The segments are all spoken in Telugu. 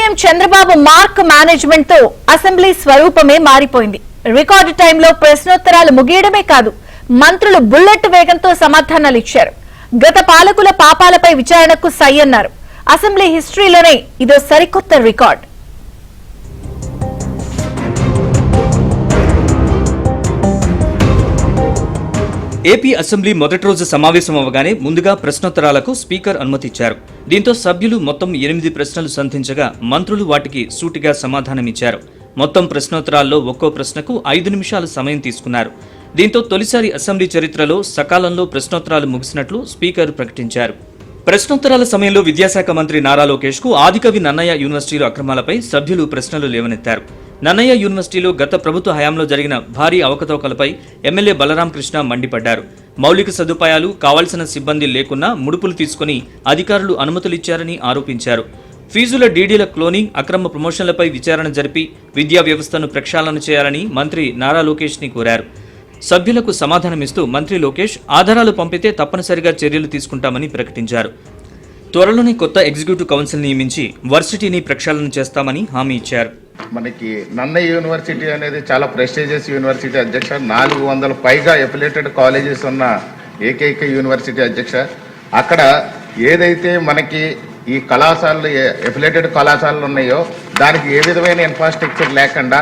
సీఎం చంద్రబాబు మార్క్ మేనేజ్మెంట్ తో అసెంబ్లీ స్వరూపమే మారిపోయింది. రికార్డు టైంలో ప్రశ్నోత్తరాలు ముగియడమే కాదు, మంత్రులు బుల్లెట్ వేగంతో సమాధానాలు ఇచ్చారు. గత పాలకుల పాపాలపై విచారణకు సై అన్నారు. అసెంబ్లీ హిస్టరీలోనే ఇదో సరికొత్త రికార్డ్. ఏపీ అసెంబ్లీ మొదటి రోజు సమావేశం అవగానే ముందుగా ప్రశ్నోత్తరాలకు స్పీకర్ అనుమతిచ్చారు. దీంతో సభ్యులు మొత్తం 8 ప్రశ్నలు సంధించగా మంత్రులు వాటికి సూటిగా సమాధానమిచ్చారు. మొత్తం ప్రశ్నోత్తరాల్లో ఒక్కో ప్రశ్నకు 5 నిమిషాలు సమయం తీసుకున్నారు. దీంతో తొలిసారి అసెంబ్లీ చరిత్రలో సకాలంలో ప్రశ్నోత్తరాలు ముగిసినట్లు స్పీకర్ ప్రకటించారు. ప్రశ్నోత్తరాల సమయంలో విద్యాశాఖ మంత్రి నారా లోకేష్ కు ఆదికవి నన్నయ్య యూనివర్సిటీలో అక్రమాలపై సభ్యులు ప్రశ్నలు లేవనెత్తారు. నన్నయ్య యూనివర్సిటీలో గత ప్రభుత్వ హయాంలో జరిగిన భారీ అవకతవకలపై ఎమ్మెల్యే బలరాం కృష్ణ మండిపడ్డారు. మౌలిక సదుపాయాలు, కావాల్సిన సిబ్బంది లేకున్నా ముడుపులు తీసుకుని అధికారులు అనుమతులిచ్చారని ఆరోపించారు. ఫీజుల డీడీల క్లోనింగ్, అక్రమ ప్రమోషన్లపై విచారణ జరిపి విద్యా వ్యవస్థను ప్రక్షాళన చేయాలని మంత్రి నారా లోకేష్ ని కోరారు. సభ్యులకు సమాధానమిస్తూ మంత్రి లోకేష్ ఆధారాలు పంపితే తప్పనిసరిగా చర్యలు తీసుకుంటామని ప్రకటించారు. త్వరలోనే కొత్త ఎగ్జిక్యూటివ్ కౌన్సిల్ నియమించి వర్సిటీని ప్రక్షాళన చేస్తామని హామీ ఇచ్చారు. మనకి నన్నయ్య యూనివర్సిటీ అనేది చాలా ప్రెస్టీజియస్ యూనివర్సిటీ అధ్యక్ష. 400 పైగా ఎఫిలియేటెడ్ కాలేజెస్ ఉన్న ఏకైక యూనివర్సిటీ అధ్యక్ష. అక్కడ ఏదైతే మనకి ఈ కళాశాలలు ఎఫిలియేటెడ్ కళాశాలలు ఉన్నాయో దానికి ఏ విధమైన ఇన్ఫ్రాస్ట్రక్చర్ లేకుండా,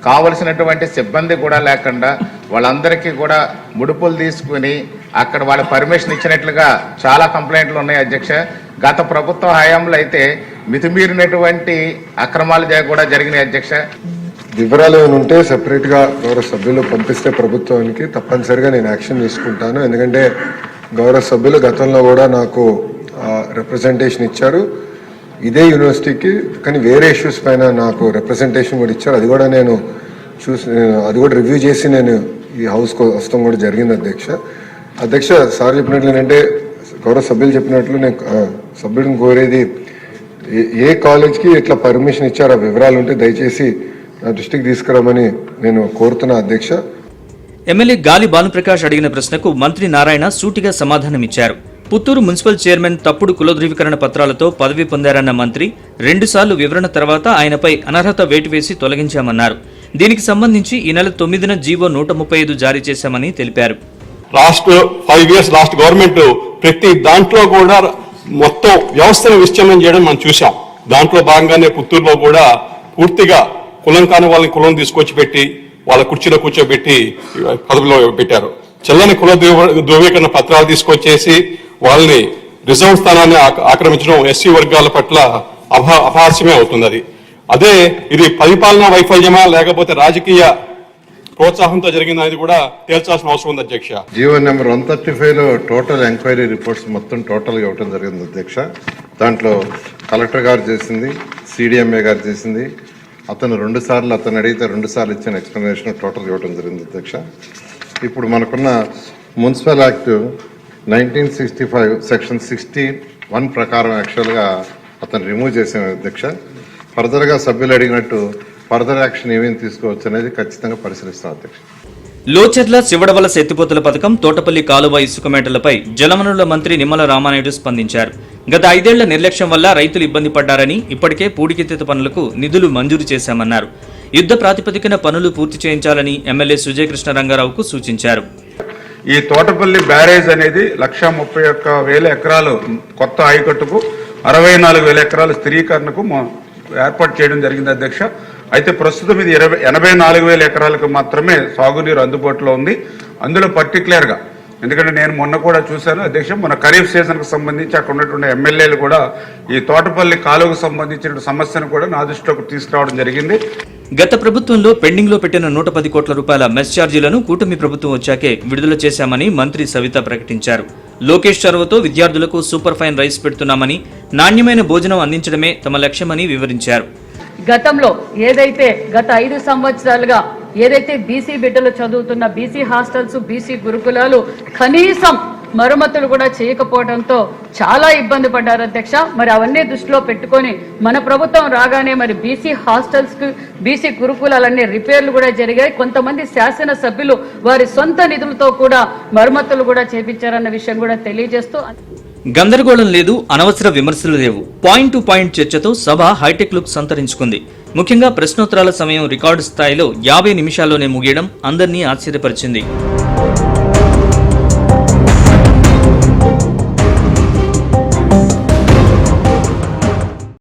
కావలసినటువంటి సిబ్బంది కూడా లేకుండా వాళ్ళందరికీ కూడా ముడుపులు తీసుకుని అక్కడ వాళ్ళ పర్మిషన్ ఇచ్చినట్లుగా చాలా కంప్లైంట్లు ఉన్నాయి అధ్యక్ష. గత ప్రభుత్వ హయాంలో అయితే మితిమీరినటువంటి అక్రమాలు కూడా జరిగినాయి అధ్యక్ష. వివరాలు ఏమైనా ఉంటే సెపరేట్గా గౌరవ సభ్యులు పంపిస్తే ప్రభుత్వానికి తప్పనిసరిగా నేను యాక్షన్ తీసుకుంటాను. ఎందుకంటే గౌరవ సభ్యులు గతంలో కూడా నాకు రిప్రజెంటేషన్ ఇచ్చారు ఇదే యూనివర్సిటీకి, కానీ వేరే ఇష్యూస్ పైన నాకు రిప్రజెంటేషన్ కూడా ఇచ్చారు. అది కూడా నేను అది కూడా రివ్యూ చేసి నేను ఈ హౌస్కి వస్తాం కూడా జరిగింది అధ్యక్ష. సార్ చెప్పినట్లు ఏంటంటే గౌరవ సభ్యులు చెప్పినట్లు నేను సభ్యుడిని కోరేది, ఏ కాలేజ్కి ఇట్లా పర్మిషన్ ఇచ్చారో ఆ వివరాలు ఉంటే దయచేసి నా దృష్టికి తీసుకురామని నేను కోరుతున్నా అధ్యక్ష. ఎమ్మెల్యే గాలి భానుప్రకాష్ అడిగిన ప్రశ్నకు మంత్రి నారాయణ సూటిగా సమాధానమిచ్చారు. పుత్తూరు మున్సిపల్ చైర్మన్ తప్పుడు కుల ధృవీకరణ పత్రాలతో పదవి పొందారన్న మంత్రి 2 సార్లు వివరణ తర్వాత ఆయనపై అనర్హత వేటు వేసి తొలగించామన్నారు. దీనికి సంబంధించి ఈ నెల 9న జీవో 135 జారీ చేశామని తెలిపారు. లాస్ట్ 5 years లాస్ట్ గవర్నమెంట్ ప్రతి దాంట్లో కూడా మొత్తం వ్యవస్థను విచ్ఛిన్నం చేయడం మనం చూసాం. దాంట్లో భాగంగానే పుత్తూరులో కూడా పూర్తిగా కులం కాని వాళ్ళని కులం తీసుకొచ్చి పెట్టి వాళ్ళ కుర్చీలో కూర్చోబెట్టి పదవిలో పెట్టారు. చెల్లని కుల ధృవీకరణ పత్రాలు తీసుకొచ్చేసి వాళ్ళని రిజర్వ్ స్థానాన్ని ఆక్రమించడం ఎస్సీ వర్గాల పట్ల అపహాస్యమే అవుతుంది. అదే ఇది పరిపాలనా వైఫల్యమా లేకపోతే రాజకీయ ప్రోత్సాహంతో జరిగిందనేది కూడా తేల్చాల్సిన అవసరం ఉంది అధ్యక్ష. జీవో నెంబర్ 135లో టోటల్ ఎంక్వైరీ రిపోర్ట్స్ మొత్తం టోటల్గా ఇవ్వడం జరిగింది అధ్యక్ష. దాంట్లో కలెక్టర్ గారు చేసింది, సిడిఎంఏ గారు చేసింది, అతను 2 సార్లు అతను అడిగితే 2 సార్లు ఇచ్చిన ఎక్స్ప్లెనేషన్ టోటల్ ఇవ్వడం జరిగింది అధ్యక్ష. ఇప్పుడు మనకున్న మున్సిపల్ యాక్ట్ 1965 సెక్షన్ 61 ప్రకారం యాక్చువల్గా అతను రిమూవ్ చేసాం అధ్యక్ష. ఫర్దర్గా సభ్యులు అడిగినట్టు ఫర్దర్ యాక్షన్ ఏమేమి తీసుకోవచ్చు అనేది ఖచ్చితంగా పరిశీలిస్తాం అధ్యక్ష. లోచర్ల శివడవలస ఎత్తిపోతల పథకం, తోటపల్లి కాలువ ఇసుక మేటలపై జలవనరుల మంత్రి నిమ్మల రామానాయుడు స్పందించారు. గత 5 ఏళ్ల నిర్లక్ష్యం వల్ల రైతులు ఇబ్బంది పడ్డారని, ఇప్పటికే పూడికెత్తిత పనులకు నిధులు మంజూరు చేశామన్నారు. యుద్ధ ప్రాతిపదికన పనులు పూర్తి చేయించాలని ఎమ్మెల్యే సుజయ్ కృష్ణ రంగారావుకు సూచించారు. ఈ తోటపల్లి బ్యారేజ్ అనేది 131,000 ఎకరాలు కొత్త ఆయకట్టుకు, 64,000 ఎకరాల స్థిరీకరణకు ఏర్పాటు చేయడం జరిగింది అధ్యక్ష. అయితే ప్రస్తుతం ఇది 84,000 ఎకరాలకు మాత్రమే సాగునీరు అందుబాటులో ఉంది. అందులో పర్టికులర్గా ఎందుకంటే నేను మొన్న కూడా చూశాను అధ్యక్ష, మన ఖరీఫ్ సీజన్కు సంబంధించి అక్కడ ఉన్నటువంటి ఎమ్మెల్యేలు కూడా ఈ తోటపల్లి కాలువకు సంబంధించిన సమస్యను కూడా నా దృష్టిలోకి తీసుకురావడం జరిగింది. గత ప్రభుత్వంలో పెండింగ్ లో పెట్టిన 110 కోట్ల రూపాయల మెస్ ఛార్జీలను కూటమి ప్రభుత్వం వచ్చాకే విడుదల చేశామని మంత్రి సవిత ప్రకటించారు. లోకేష్ చొరవతో విద్యార్థులకు సూపర్ ఫైన్ రైస్ పెడుతున్నామని, నాణ్యమైన భోజనం అందించడమే తమ లక్ష్యమని వివరించారు. గతంలో ఏదైతే గత 5 సంవత్సరాలుగా ఏదైతే బీసీ బిడ్డలు చదువుతున్న బీసీ హాస్టల్స్, బీసీ గురుకులాలు కనీసం మరమ్మతులు కూడా చేయకపోవడంతో చాలా ఇబ్బంది పడ్డారు అధ్యక్ష. మరి అవన్నీ దృష్టిలో పెట్టుకొని మన ప్రభుత్వం రాగానే మరి బీసీ హాస్టల్స్ కు, బీసీ గురుకులాలన్నీ రిపేర్లు కూడా జరిగాయి. కొంతమంది శాసన సభ్యులు వారి సొంత నిధులతో కూడా మరమ్మతులు కూడా చేపించారన్న విషయం కూడా తెలియజేస్తూ గందరగోళం లేదు, అనవసర విమర్శలు లేవు. పాయింట్ టు పాయింట్ చర్చతో సభ హైటెక్ లుక్ సంతరించుకుంది. ముఖ్యంగా ప్రశ్నోత్తరాల సమయం రికార్డు స్థాయిలో 50 నిమిషాల్లోనే ముగియడం అందరినీ ఆశ్చర్యపరిచింది.